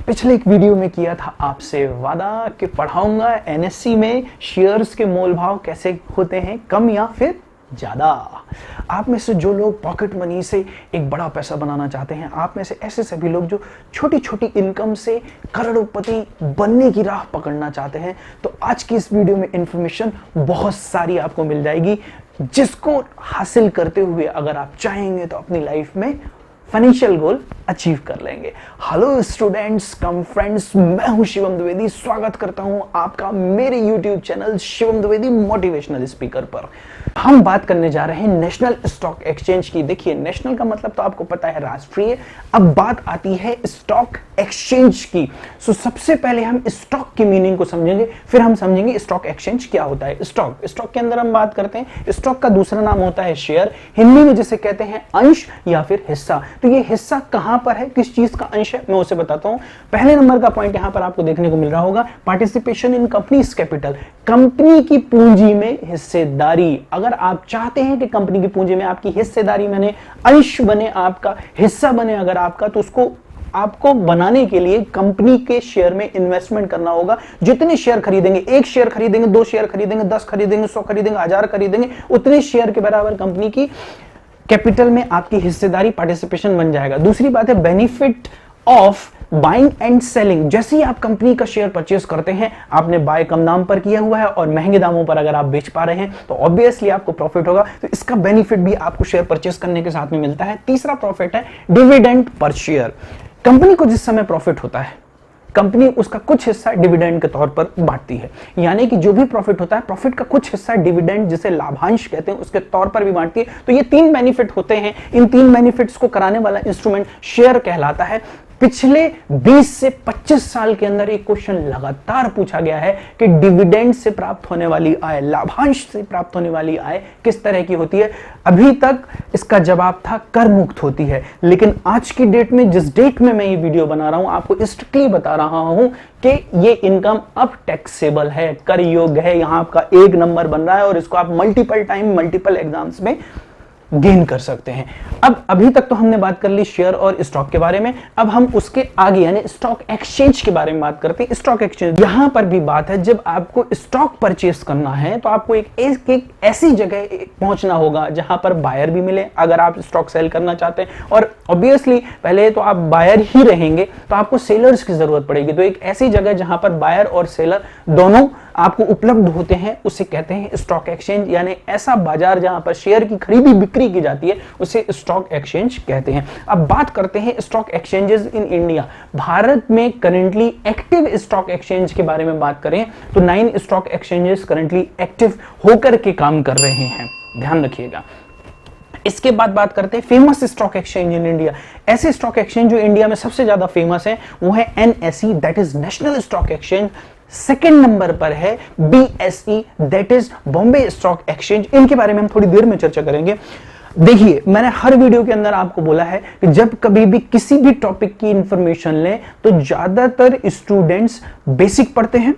पिछले एक वीडियो में किया था आपसे वादा कि पढ़ाऊंगा एनएससी में शेयर्स के मोल भाव कैसे होते हैं, कम या फिर ज़्यादा। आप में से जो लोग पॉकेट मनी से एक बड़ा पैसा बनाना चाहते हैं, आप में से ऐसे सभी लोग जो छोटी छोटी इनकम से करोड़पति बनने की राह पकड़ना चाहते हैं, तो आज की इस वीडियो में इंफॉर्मेशन बहुत सारी आपको मिल जाएगी, जिसको हासिल करते हुए अगर आप चाहेंगे तो अपनी लाइफ में फाइनेंशियल गोल अचीव कर लेंगे। हेलो स्टूडेंट्स कम फ्रेंड्स, मैं हूं शिवम द्विवेदी। स्वागत करता हूं आपका मेरे YouTube channel Shivam Dwivedi motivational speaker पर। हम बात करने जा रहे हैं नेशनल स्टॉक एक्सचेंज की। देखिए, नेशनल का मतलब तो आपको पता है राष्ट्रीय। अब बात आती है स्टॉक एक्सचेंज की। सबसे पहले हम स्टॉक की मीनिंग को समझेंगे, फिर हम समझेंगे स्टॉक एक्सचेंज क्या होता है। स्टॉक के अंदर हम बात करते हैं, स्टॉक का दूसरा नाम होता है शेयर, हिंदी में जिसे कहते हैं अंश या फिर हिस्सा। तो ये हिस्सा कहां पर है, किस चीज का अंश है, मैं उसे बताता हूं। पहले नंबर का पॉइंट यहां पर आपको देखने को मिल रहा होगा, participation in companies capital, company की पूंजी में हिस्सेदारी। अगर आप चाहते हैं कि कंपनी की पूंजी में आपकी हिस्सेदारी बने, अंश बने, आपका हिस्सा बने अगर आपका, तो उसको आपको बनाने के लिए कंपनी के शेयर में इन्वेस्टमेंट करना होगा। जितने शेयर खरीदेंगे, 1 शेयर खरीदेंगे, 2 शेयर खरीदेंगे, 10 खरीदेंगे, 100 खरीदेंगे, 1000 खरीदेंगे, उतने शेयर के बराबर कंपनी की कैपिटल में आपकी हिस्सेदारी, पार्टिसिपेशन बन जाएगा। दूसरी बात है benefit of buying and selling. जैसे ही आप कंपनी का शेयर परचेस करते हैं, आपने बाय कम दाम पर किया हुआ है और महंगे दामों पर अगर आप बेच पा रहे हैं तो ऑब्वियसली आपको प्रॉफिट होगा। तो इसका बेनिफिट भी आपको शेयर परचेस करने के साथ में मिलता है। तीसरा प्रॉफिट है डिविडेंड पर शेयर। कंपनी को जिस समय प्रॉफिट होता है, कंपनी उसका कुछ हिस्सा डिविडेंड के तौर पर बांटती है, यानी कि जो भी प्रॉफिट होता है, प्रॉफिट का कुछ हिस्सा डिविडेंड जिसे लाभांश कहते हैं उसके तौर पर भी बांटती है। तो ये 3 बेनिफिट होते हैं। इन 3 बेनिफिट्स को कराने वाला इंस्ट्रूमेंट शेयर कहलाता है। पिछले 20 से 25 साल के अंदर एक क्वेश्चन लगातार पूछा गया है कि डिविडेंड से प्राप्त होने वाली आय, लाभांश से प्राप्त होने वाली आय किस तरह की होती है। अभी तक इसका जवाब था कर मुक्त होती है, लेकिन आज की डेट में, जिस डेट में मैं ये वीडियो बना रहा हूं, आपको स्ट्रिक्टली बता रहा हूं कि ये इनकम अब टैक्सेबल है, कर योग्य है। यहां आपका 1 नंबर बन रहा है और इसको आप मल्टीपल टाइम मल्टीपल एग्जाम्स में गेन कर सकते हैं। अब अभी तक तो हमने बात कर ली शेयर और स्टॉक के बारे में, अब हम उसके आगे यानी स्टॉक एक्सचेंज के बारे में बात करते हैं। स्टॉक एक्सचेंज, यहां पर भी बात है, जब आपको स्टॉक परचेस करना है तो आपको एक ऐसी जगह पहुंचना होगा जहां पर बायर भी मिले अगर आप स्टॉक सेल करना चाहते हैं। और ऑब्वियसली पहले तो आप बायर ही रहेंगे तो आपको सेलर्स की जरूरत पड़ेगी। तो एक ऐसी जगह जहां पर बायर और सेलर दोनों आपको उपलब्ध होते हैं उसे कहते हैं स्टॉक एक्सचेंज, यानी ऐसा बाजार जहां पर शेयर की खरीदी बिक्री की जाती है उसे स्टॉक एक्सचेंज कहते हैं। अब बात करते हैं stock exchanges in India. Bharat में करंटली एक्टिव स्टॉक एक्सचेंज के बारे में बात करें तो 9 स्टॉक एक्सचेंजेस करंटली एक्टिव होकर के काम कर रहे हैं, ध्यान रखिएगा। इसके बाद बात करते हैं famous stock exchange in India. ऐसे स्टॉक एक्सचेंज जो इंडिया में सबसे ज्यादा फेमस है वो है NSE, that is national stock exchange. Second number पर है BSE, that is Bombay stock exchange. इनके बारे में हम थोड़ी देर में चर्चा करेंगे। देखिए, मैंने हर वीडियो के अंदर आपको बोला है कि जब कभी भी किसी भी टॉपिक की इंफॉर्मेशन लें तो ज्यादातर स्टूडेंट्स बेसिक पढ़ते हैं,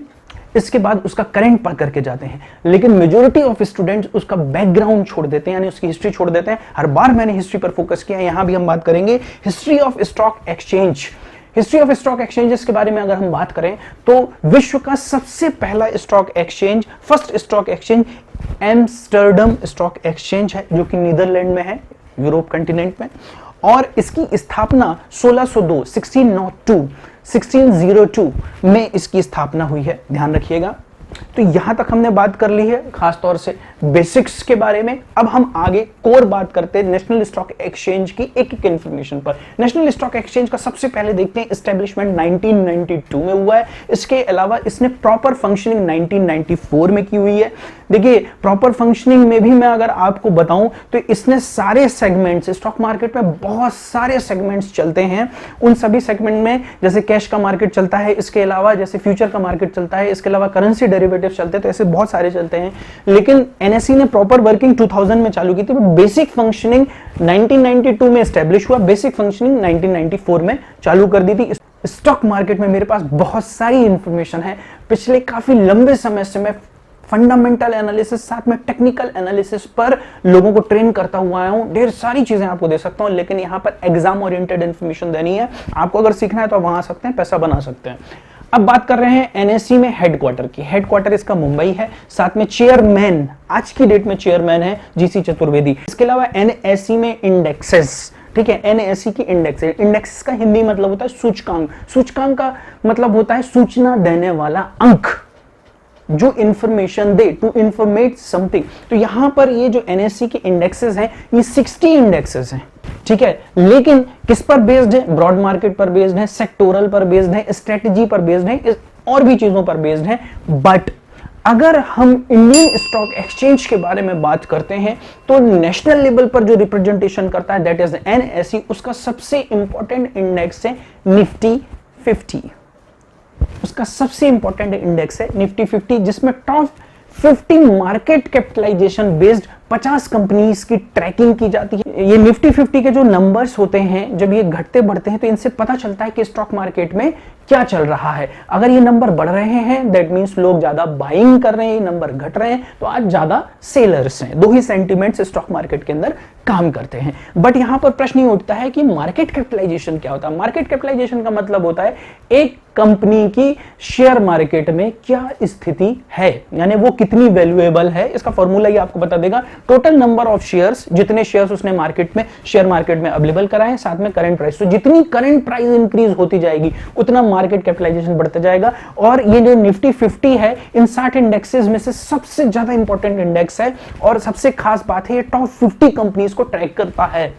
इसके बाद उसका करंट पढ़ करके जाते हैं, लेकिन मेजॉरिटी ऑफ स्टूडेंट्स उसका बैकग्राउंड छोड़ देते हैं, यानी उसकी हिस्ट्री छोड़ देते हैं। हर बार मैंने हिस्ट्री पर फोकस किया, यहां भी हम बात करेंगे history of stock exchange. History of stock exchanges के बारे में अगर हम बात करें तो विश्व का सबसे पहला stock exchange, first stock exchange Amsterdam stock exchange है, जो कि नीदरलैंड में है, यूरोप कंटिनेंट में। और इसकी स्थापना 1602 में इसकी स्थापना हुई है, ध्यान रखिएगा। तो यहां तक हमने बात कर ली है खासतौर से बेसिक्स के बारे में। अब हम आगे कोर बात करते हैं नेशनल स्टॉक एक्सचेंज की एक एक इंफॉर्मेशन पर। नेशनल स्टॉक एक्सचेंज का सबसे पहले देखते हैं एस्टेब्लिशमेंट 1992 में हुआ है। इसके अलावा इसने प्रॉपर फंक्शनिंग 1994 में की हुई है। देखिए, प्रॉपर फंक्शनिंग में भी मैं अगर आपको बताऊं तो इसने सारे सेगमेंट्स, स्टॉक मार्केट में बहुत सारे सेगमेंट्स चलते हैं, उन सभी सेगमेंट में जैसे कैश का मार्केट चलता है, इसके अलावा जैसे फ्यूचर का मार्केट चलता है, इसके अलावा करेंसी डेरिवेटिव चलते हैं, तो ऐसे बहुत सारे चलते हैं। लेकिन एनएसई ने प्रॉपर वर्किंग 2000 में चालू की थी, बेसिक फंक्शनिंग 1992 में एस्टेब्लिश हुआ, बेसिक फंक्शनिंग 1994 में चालू कर दी थी। स्टॉक मार्केट में मेरे पास बहुत सारी इंफॉर्मेशन है, पिछले काफी लंबे समय से मैं फंडामेंटल एनालिसिस साथ में टेक्निकल एनालिसिस पर लोगों को ट्रेन करता हुआ आया हूं। ढेर सारी चीजें आपको दे सकता हूं, लेकिन यहां पर एग्जाम ओरिएंटेड इंफॉर्मेशन देनी है। आपको अगर सीखना है तो आप वहां आ सकते हैं, पैसा बना सकते हैं। अब बात कर रहे हैं एनएससी में हेडक्वार्टर की। हेडक्वार्टर इसका मुंबई है, साथ में चेयरमैन आज की डेट में चेयरमैन है जीसी चतुर्वेदी। इसके अलावा एनएससी में इंडेक्सेस, ठीक है, एनएससी की इंडेक्स है। इंडेक्स का हिंदी मतलब होता है सूचकांक। सूचकांक का मतलब होता है सूचना देने वाला अंक, जो इंफॉर्मेशन दे, टू इंफॉर्मेट समथिंग। तो यहां पर ये जो एनएससी की इंडेक्सेस हैं, ये 60 इंडेक्सेस हैं, ठीक है। लेकिन किस पर बेस्ड है? ब्रॉड मार्केट पर बेस्ड है, सेक्टोरल पर बेस्ड है, स्ट्रेटजी पर बेस्ड है, और भी चीजों पर बेस्ड है। बट अगर हम इंडियन स्टॉक एक्सचेंज के बारे में बात करते हैं तो नेशनल लेवल पर जो रिप्रेजेंटेशन करता है दैट इज एनएससी, उसका सबसे इंपॉर्टेंट इंडेक्स है निफ्टी 50। उसका सबसे इंपॉर्टेंट इंडेक्स है निफ्टी 50, जिसमें top 50 market capitalisation based 50 companies की ट्रैकिंग की जाती है। ये निफ्टी 50 के जो नंबर्स होते हैं, जब ये घटते बढ़ते हैं तो इनसे पता चलता है कि स्टॉक मार्केट में क्या चल रहा है। अगर ये नंबर बढ़ रहे हैं दैट मींस लोग ज्यादा बाइंग कर रहे हैं, ये नंबर घट रहे हैं तो आज ज्यादा सेलर्स हैं। दो ही सेंटिमेंट्स स्टॉक मार्केट के अंदर काम करते हैं। बट यहां पर प्रश्न ये उठता है कि मार्केट कैपिटलाइजेशन क्या होता है? मार्केट कैपिटलाइजेशन का मतलब होता है एक कंपनी की शेयर मार्केट में क्या स्थिति है, यानी वो कितनी वैल्यूएबल है। इसका फॉर्मूला ये आपको बता देगा, टोटल नंबर ऑफ शेयर्स, जितने शेयर्स उसने मार्केट में, शेयर मार्केट में अवेलेबल कराए हैं, साथ में करंट प्राइस। तो जितनी करंट प्राइस इंक्रीज होती जाएगी उतना मार्केट कैपिटलाइजेशन बढ़ता जाएगा। और ये जो निफ्टी 50 है, इन 60 इंडेक्सेस में से सबसे ज्यादा इंपॉर्टेंट इंडेक्स है। और सबसे खास बात है, ये टॉप 50 कंपनीज को ट्रैक करता है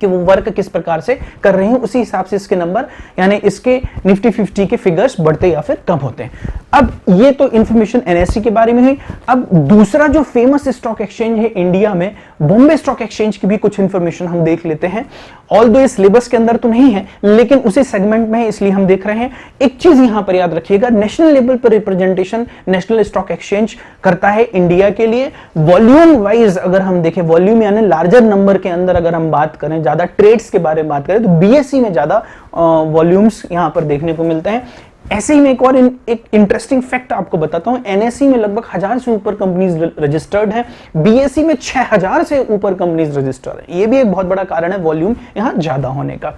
कि वो वर्क किस प्रकार से कर रहे हैं, उसी हिसाब से इसके नंबर, यानी इसके निफ्टी 50 के फिगर्स बढ़ते या फिर कम होते हैं। अब ये तो इंफॉर्मेशन एनएससी के बारे में हुई। अब दूसरा जो फेमस स्टॉक एक्सचेंज है इंडिया में, बॉम्बे स्टॉक एक्सचेंज की भी कुछ इंफॉर्मेशन हम देख लेते हैं। ऑल्दो ये सिलेबस के अंदर तो नहीं है, लेकिन उसी सेगमेंट में है, इसलिए हम देख रहे हैं। एक चीज यहां पर याद रखिएगा, नेशनल लेवल पर रिप्रेजेंटेशन नेशनल स्टॉक एक्सचेंज करता है इंडिया के लिए। वॉल्यूम वाइज अगर हम देखें, वॉल्यूम यानी लार्जर नंबर के अंदर अगर हम बात करें, ज्यादा ट्रेड्स के बारे में बात करें, तो बीएसई में ज्यादा वॉल्यूम्स यहां पर देखने को मिलते हैं। ऐसे ही मैं एक इंटरेस्टिंग फैक्ट आपको बताता हूं, एनएससी में लगभग 1000 से ऊपर कंपनीज रजिस्टर्ड हैं, बीएसई में 6000 से ऊपर कंपनीज रजिस्टर्ड हैं। ये भी एक बहुत बड़ा कारण है वॉल्यूम यहां ज्यादा होने का।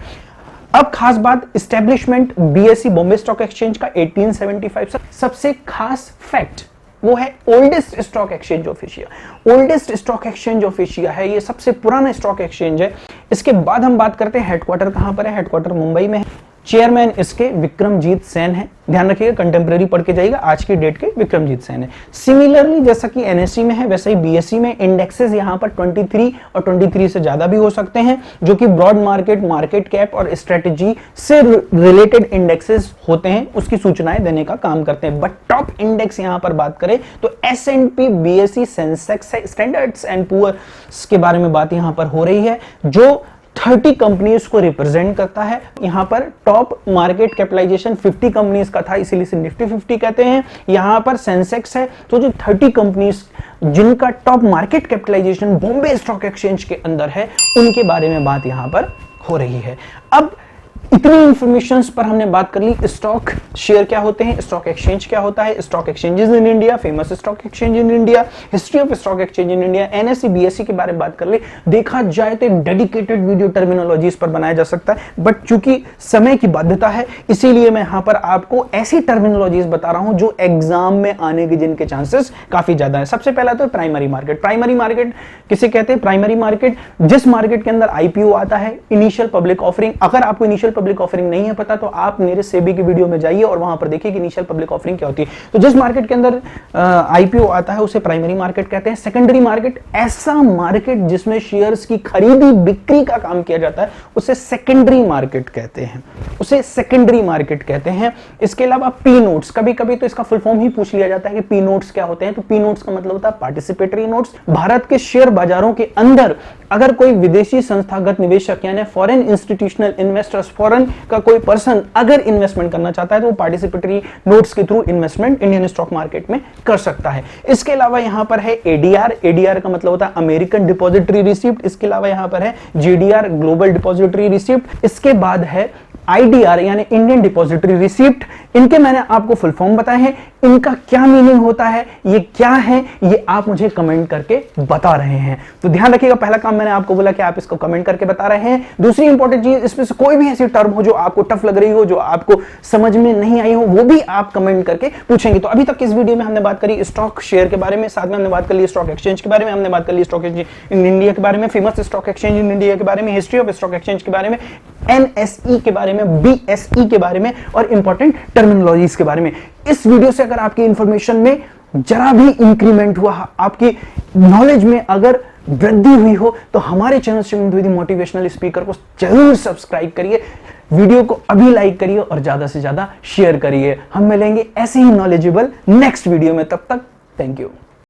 अब खास बात, establishment BSE Bombay stock exchange का 1875। सबसे खास फैक्ट वो है oldest stock exchange of Asia. Oldest stock exchange of Asia है, ये सबसे पुराना स्टॉक एक्सचेंज है। इसके बाद हम बात करते हैं हेडक्वार्टर कहां पर है। हेडक्वार्टर मुंबई में है। चेयरमैन इसके विक्रमजीत सेन है। ध्यान रखिएगा, कंटेम्प्रेरी पढ़ के जाइएगा, आज की डेट के विक्रमजीत सेन है। सिमिलरली जैसा कि एनएससी में है वैसे ही बीएसई में इंडेक्सेस यहां पर 23 और 23 से ज्यादा भी हो सकते हैं, जो कि ब्रॉड मार्केट, मार्केट कैप और स्ट्रेटेजी से रिलेटेड इंडेक्सेस होते हैं, उसकी सूचनाएं देने का काम करते हैं। बट टॉप इंडेक्स यहां पर बात करें तो S&P, बीएसई, सेंसेक्स है। स्टैंडर्ड्स एंड पुअर्स के बारे में बात यहां पर हो रही है, जो 30 कंपनीज को रिप्रेजेंट करता है। यहां पर टॉप मार्केट कैपिटलाइजेशन 50 कंपनीज का था, इसीलिए इसे निफ्टी 50 कहते हैं। यहां पर सेंसेक्स है, तो जो 30 कंपनीज जिनका top market capitalisation Bombay stock exchange के अंदर है, उनके बारे में बात यहां पर हो रही है। अब इतनी इंफॉर्मेशन पर हमने बात कर ली। स्टॉक शेयर क्या होते हैं, स्टॉक एक्सचेंज क्या होता है, stock exchanges in India, famous stock exchange in India, history of stock exchange in India, NSC, BSE के बारे में बात कर ले। देखा जाए तो एक डेडिकेटेड वीडियो टर्मिनोलॉजीज पर बनाया जा सकता है, बट चूंकि समय की बाध्यता है इसीलिए मैं यहां पर आपको ऐसी टर्मिनोलॉजीज बता रहा हूं जो एग्जाम में आने के जिनके चांसेस काफी ज्यादा है। सबसे पहला तो प्राइमरी मार्केट। प्राइमरी मार्केट किसे कहते हैं? प्राइमरी मार्केट जिस मार्केट के अंदर आईपीओ आता है, इनिशियल पब्लिक ऑफरिंग। अगर आपको इनिशियल पब्लिक ऑफरिंग नहीं है पता तो आप मेरे सेबी की वीडियो में जाइए और वहां पर देखिए कि इनिशियल पब्लिक ऑफरिंग क्या होती है। तो जिस मार्केट के अंदर आईपीओ आता है उसे प्राइमरी मार्केट कहते हैं। सेकेंडरी मार्केट, ऐसा मार्केट जिसमें शेयर्स की खरीदी बिक्री का काम किया जाता है, उसे सेकेंडरी मार्केट कहते हैं, उसे सेकेंडरी मार्केट कहते हैं। इसके अलावा पी नोट्स, कभी कभी तो इसका फुल फॉर्म ही पूछ लिया जाता है कि पी नोट्स क्या होते हैं। तो पी नोट्स का मतलब होता है पार्टिसिपेटरी नोट्स। भारत के शेयर बाजारों के अंदर अगर कोई विदेशी संस्थागत निवेशक यानी फॉरेन इंस्टीट्यूशनल इन्वेस्टर्स, फॉरेन का कोई पर्सन अगर इन्वेस्टमेंट करना चाहता है तो वो पार्टिसिपेटरी नोट्स के through investment Indian stock market में कर सकता है। इसके अलावा यहां पर है एडीआर। एडीआर का मतलब होता है अमेरिकन डिपॉजिटरी रिसिप्ट। इसके अलावा यहां पर है जीडीआर, ग्लोबल डिपॉजिटरी रिसिप्ट। इसके बाद है आईडीआर यानी इंडियन डिपॉजिटरी रिसिप्ट। इनके मैंने आपको फुल फॉर्म बताए हैं। इनका क्या मीनिंग होता है, ये क्या है, ये आप मुझे कमेंट करके बता रहे हैं। तो ध्यान रखिएगा, पहला काम मैंने आपको बोला कि आप इसको कमेंट करके बता रहे हैं। दूसरी इंपॉर्टेंट चीज, इसमें से कोई भी ऐसी टर्म हो जो आपको टफ लग रही हो, जो आपको समझ में नहीं आई हो, वो भी आप कमेंट करके पूछेंगे। तो अभी तक इस वीडियो में हमने बात करी स्टॉक शेयर के बारे में, साथ में हमने बात कर ली स्टॉक एक्सचेंज के बारे में, हमने बात कर ली स्टॉक एक्सचेंज इन इंडिया के बारे में, famous stock exchange in India के बारे में, हिस्ट्री ऑफ स्टॉक एक्सचेंज के बारे में, एनएसई के बारे में, बीएसई के बारे में और इंपॉर्टेंट टर्मिनोलॉजीज के बारे में। इस वीडियो से अगर आपकी इंफॉर्मेशन में जरा भी इंक्रीमेंट हुआ, आपकी नॉलेज में अगर वृद्धि हुई हो, तो हमारे channel Shivam Dwivedi motivational speaker को जरूर सब्सक्राइब करिए, वीडियो को अभी लाइक करिए और ज्यादा से ज्यादा शेयर करिए। हम मिलेंगे ऐसे ही नॉलेजेबल नेक्स्ट वीडियो में, तब तक थैंक यू।